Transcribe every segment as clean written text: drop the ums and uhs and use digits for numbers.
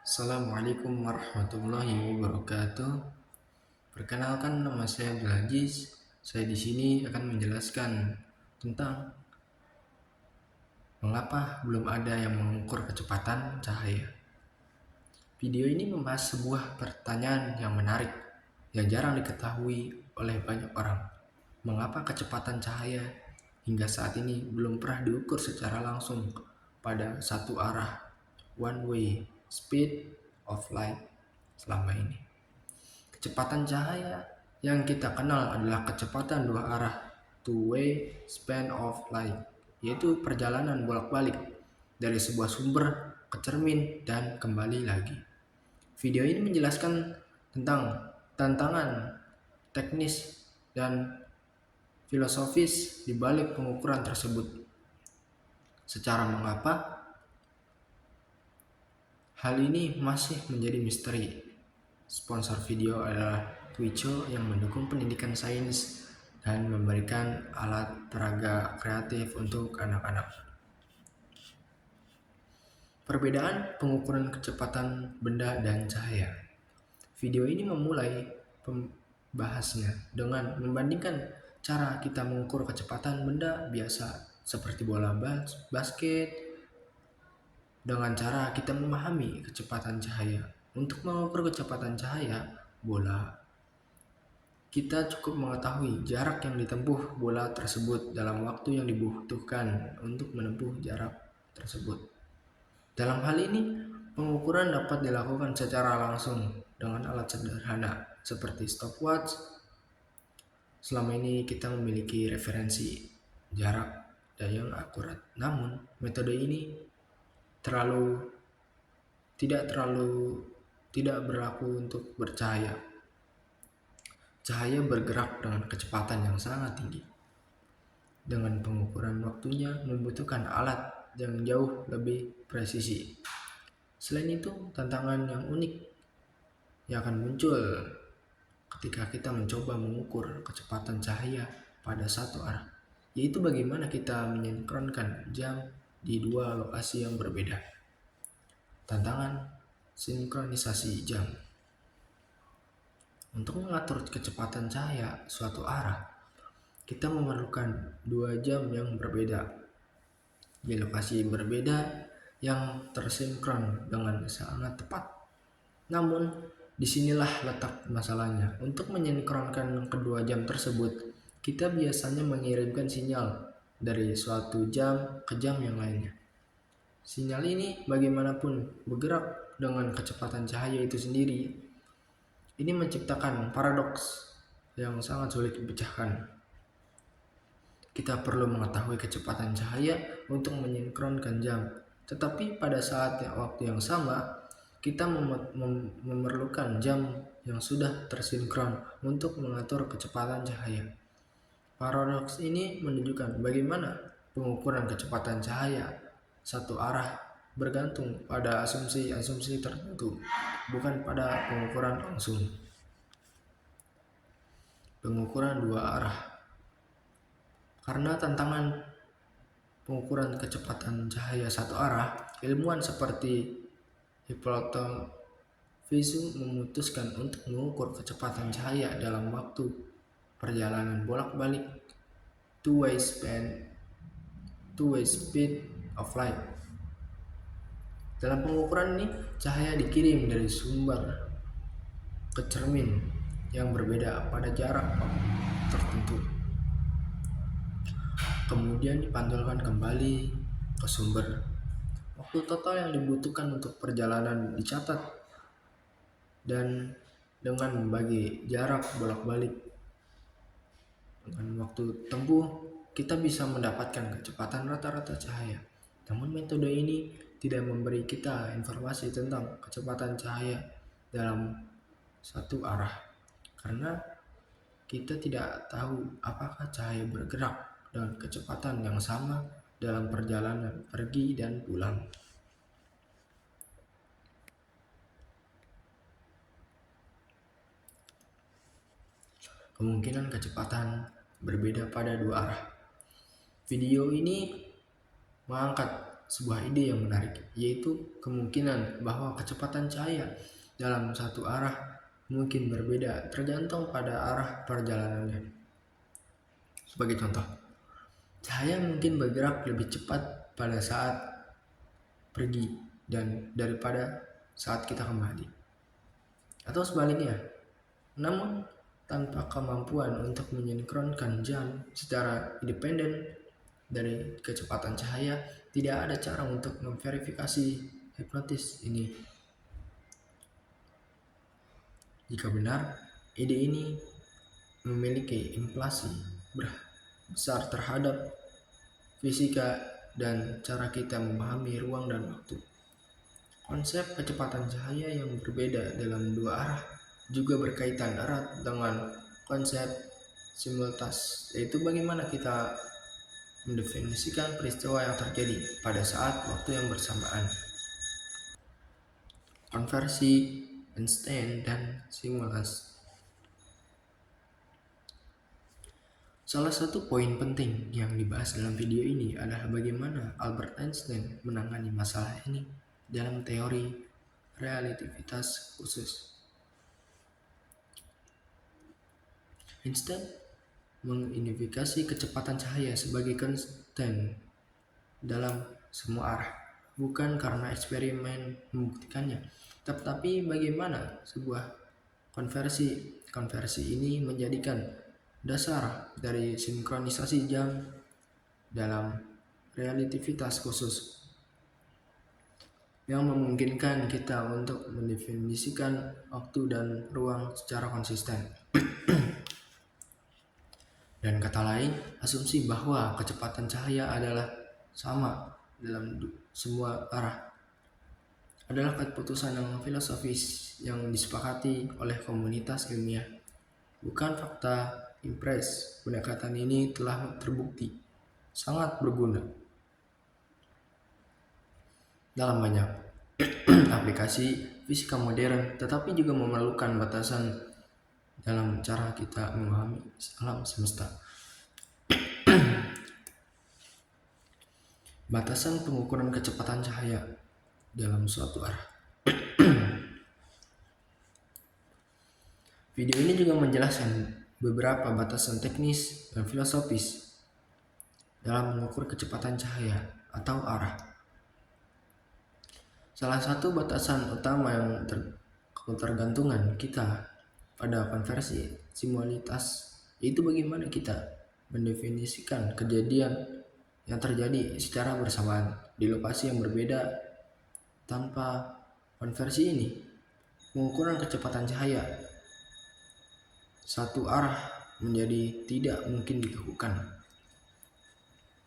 Assalamualaikum warahmatullahi wabarakatuh. Perkenalkan, nama saya Abdul Aziz. Saya di sini akan menjelaskan tentang mengapa belum ada yang mengukur kecepatan cahaya. Video ini membahas sebuah pertanyaan yang menarik yang jarang diketahui oleh banyak orang. Mengapa kecepatan cahaya hingga saat ini belum pernah diukur secara langsung pada satu arah, one way speed of light selama ini? Kecepatan cahaya yang kita kenal adalah kecepatan dua arah, two-way span of light, yaitu perjalanan bolak-balik dari sebuah sumber ke cermin dan kembali lagi. Video ini menjelaskan tentang tantangan teknis dan filosofis di balik pengukuran tersebut. Secara mengapa hal ini masih menjadi misteri. Sponsor video adalah Twicho yang mendukung pendidikan sains dan memberikan alat peraga kreatif untuk anak-anak. Perbedaan pengukuran kecepatan benda dan cahaya. Video ini memulai pembahasnya dengan membandingkan cara kita mengukur kecepatan benda biasa seperti bola basket dengan cara kita memahami kecepatan cahaya. Untuk mengukur kecepatan cahaya bola, kita cukup mengetahui jarak yang ditempuh bola tersebut dalam waktu yang dibutuhkan untuk menempuh jarak tersebut. Dalam hal ini, pengukuran dapat dilakukan secara langsung dengan alat sederhana seperti stopwatch. Selama ini kita memiliki referensi jarak dan yang akurat. Namun, metode ini tidak berlaku untuk bercahaya. Cahaya bergerak dengan kecepatan yang sangat tinggi. Dengan pengukuran waktunya membutuhkan alat yang jauh lebih presisi. Selain itu, tantangan yang unik yang akan muncul ketika kita mencoba mengukur kecepatan cahaya pada satu arah, yaitu bagaimana kita mensinkronkan jam di dua lokasi yang berbeda. Tantangan sinkronisasi jam. Untuk mengatur kecepatan cahaya suatu arah, kita memerlukan dua jam yang berbeda di lokasi berbeda yang tersinkron dengan sangat tepat. Namun, disinilah letak masalahnya. Untuk mensinkronkan kedua jam tersebut, kita biasanya mengirimkan sinyal dari suatu jam ke jam yang lainnya. Sinyal ini bagaimanapun bergerak dengan kecepatan cahaya itu sendiri. Ini menciptakan paradoks yang sangat sulit dipecahkan. Kita perlu mengetahui kecepatan cahaya untuk mensinkronkan jam, tetapi pada saat waktu yang sama, kita memerlukan jam yang sudah tersinkron untuk mengatur kecepatan cahaya. Paradoks ini menunjukkan bagaimana pengukuran kecepatan cahaya satu arah bergantung pada asumsi-asumsi tertentu, bukan pada pengukuran langsung. Pengukuran dua arah. Karena tantangan pengukuran kecepatan cahaya satu arah, ilmuwan seperti Hippolytus memutuskan untuk mengukur kecepatan cahaya dalam waktu perjalanan bolak-balik two-way speed of light. Dalam pengukuran ini, cahaya dikirim dari sumber ke cermin yang berbeda pada jarak tertentu, kemudian dipantulkan kembali ke sumber. Waktu total yang dibutuhkan untuk perjalanan dicatat, dan dengan membagi jarak bolak-balik dengan waktu tempuh, kita bisa mendapatkan kecepatan rata-rata cahaya. Namun metode ini tidak memberi kita informasi tentang kecepatan cahaya dalam satu arah, karena kita tidak tahu apakah cahaya bergerak dengan kecepatan yang sama dalam perjalanan pergi dan pulang. Kemungkinan kecepatan berbeda pada dua arah. Video ini mengangkat sebuah ide yang menarik, yaitu kemungkinan bahwa kecepatan cahaya dalam satu arah mungkin berbeda tergantung pada arah perjalanannya. Sebagai contoh, cahaya mungkin bergerak lebih cepat pada saat pergi dan daripada saat kita kembali. Atau sebaliknya, namun tanpa kemampuan untuk mensinkronkan jam secara independen dari kecepatan cahaya, tidak ada cara untuk memverifikasi hipnotis ini. Jika benar, ide ini memiliki implikasi besar terhadap fisika dan cara kita memahami ruang dan waktu. Konsep kecepatan cahaya yang berbeda dalam dua arah juga berkaitan erat dengan konsep simultas, yaitu bagaimana kita mendefinisikan peristiwa yang terjadi pada saat waktu yang bersamaan. Konversi Einstein dan simulasi. Salah satu poin penting yang dibahas dalam video ini adalah bagaimana Albert Einstein menangani masalah ini dalam teori relativitas khusus. Einstein mengidentifikasi kecepatan cahaya sebagai konstan dalam semua arah, bukan karena eksperimen membuktikannya, tetapi bagaimana sebuah konversi ini menjadikan dasar dari sinkronisasi jam dalam relativitas khusus yang memungkinkan kita untuk mendefinisikan waktu dan ruang secara konsisten. Dan kata lain, asumsi bahwa kecepatan cahaya adalah sama dalam semua arah adalah keputusan yang filosofis yang disepakati oleh komunitas ilmiah, bukan fakta impres. Pendekatan ini telah terbukti sangat berguna dalam banyak aplikasi fisika modern, tetapi juga memerlukan batasan dalam cara kita memahami alam semesta. Batasan pengukuran kecepatan cahaya dalam suatu arah. Video ini juga menjelaskan beberapa batasan teknis dan filosofis dalam mengukur kecepatan cahaya atau arah. Salah satu batasan utama yang ketergantungan kita pada konversi simultas yaitu bagaimana kita mendefinisikan kejadian yang terjadi secara bersamaan di lokasi yang berbeda. Tanpa konversi ini, pengukuran kecepatan cahaya satu arah menjadi tidak mungkin dilakukan.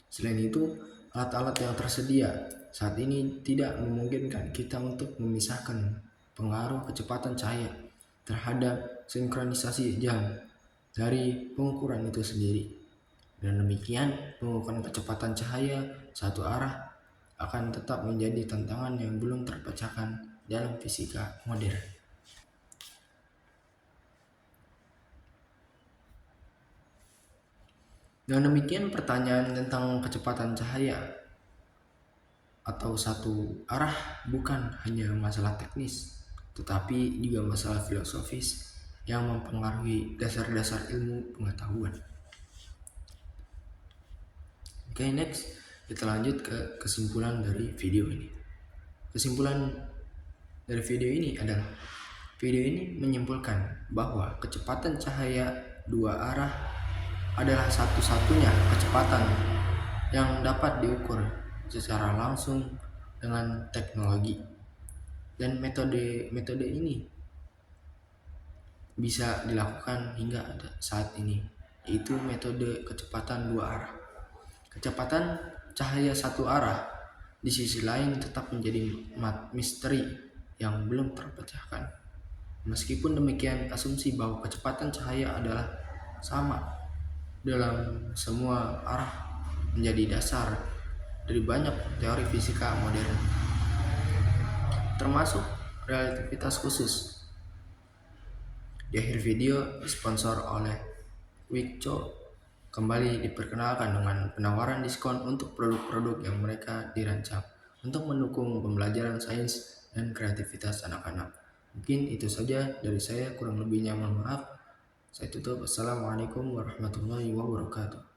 Selain itu, alat-alat yang tersedia saat ini tidak memungkinkan kita untuk memisahkan pengaruh kecepatan cahaya terhadap sinkronisasi jam dari pengukuran itu sendiri. Dan demikian, pengukuran kecepatan cahaya satu arah akan tetap menjadi tantangan yang belum terpecahkan dalam fisika modern. Dengan demikian, pertanyaan tentang kecepatan cahaya atau satu arah bukan hanya masalah teknis, tetapi juga masalah filosofis yang mempengaruhi dasar-dasar ilmu pengetahuan. Oke, next kita lanjut ke kesimpulan dari video ini. Kesimpulan dari video ini adalah video ini menyimpulkan bahwa kecepatan cahaya dua arah adalah satu-satunya kecepatan yang dapat diukur secara langsung dengan teknologi. Dan metode ini bisa dilakukan hingga saat ini, yaitu metode kecepatan dua arah. Kecepatan cahaya satu arah di sisi lain tetap menjadi misteri yang belum terpecahkan. Meskipun demikian, asumsi bahwa kecepatan cahaya adalah sama dalam semua arah menjadi dasar dari banyak teori fisika modern, termasuk relativitas khusus. Di akhir video disponsor oleh Wikco kembali diperkenalkan dengan penawaran diskon untuk produk-produk yang mereka dirancang. untuk mendukung pembelajaran sains dan kreativitas anak-anak. Mungkin itu saja dari saya, kurang lebihnya mohon maaf. Saya tutup. Assalamualaikum warahmatullahi wabarakatuh.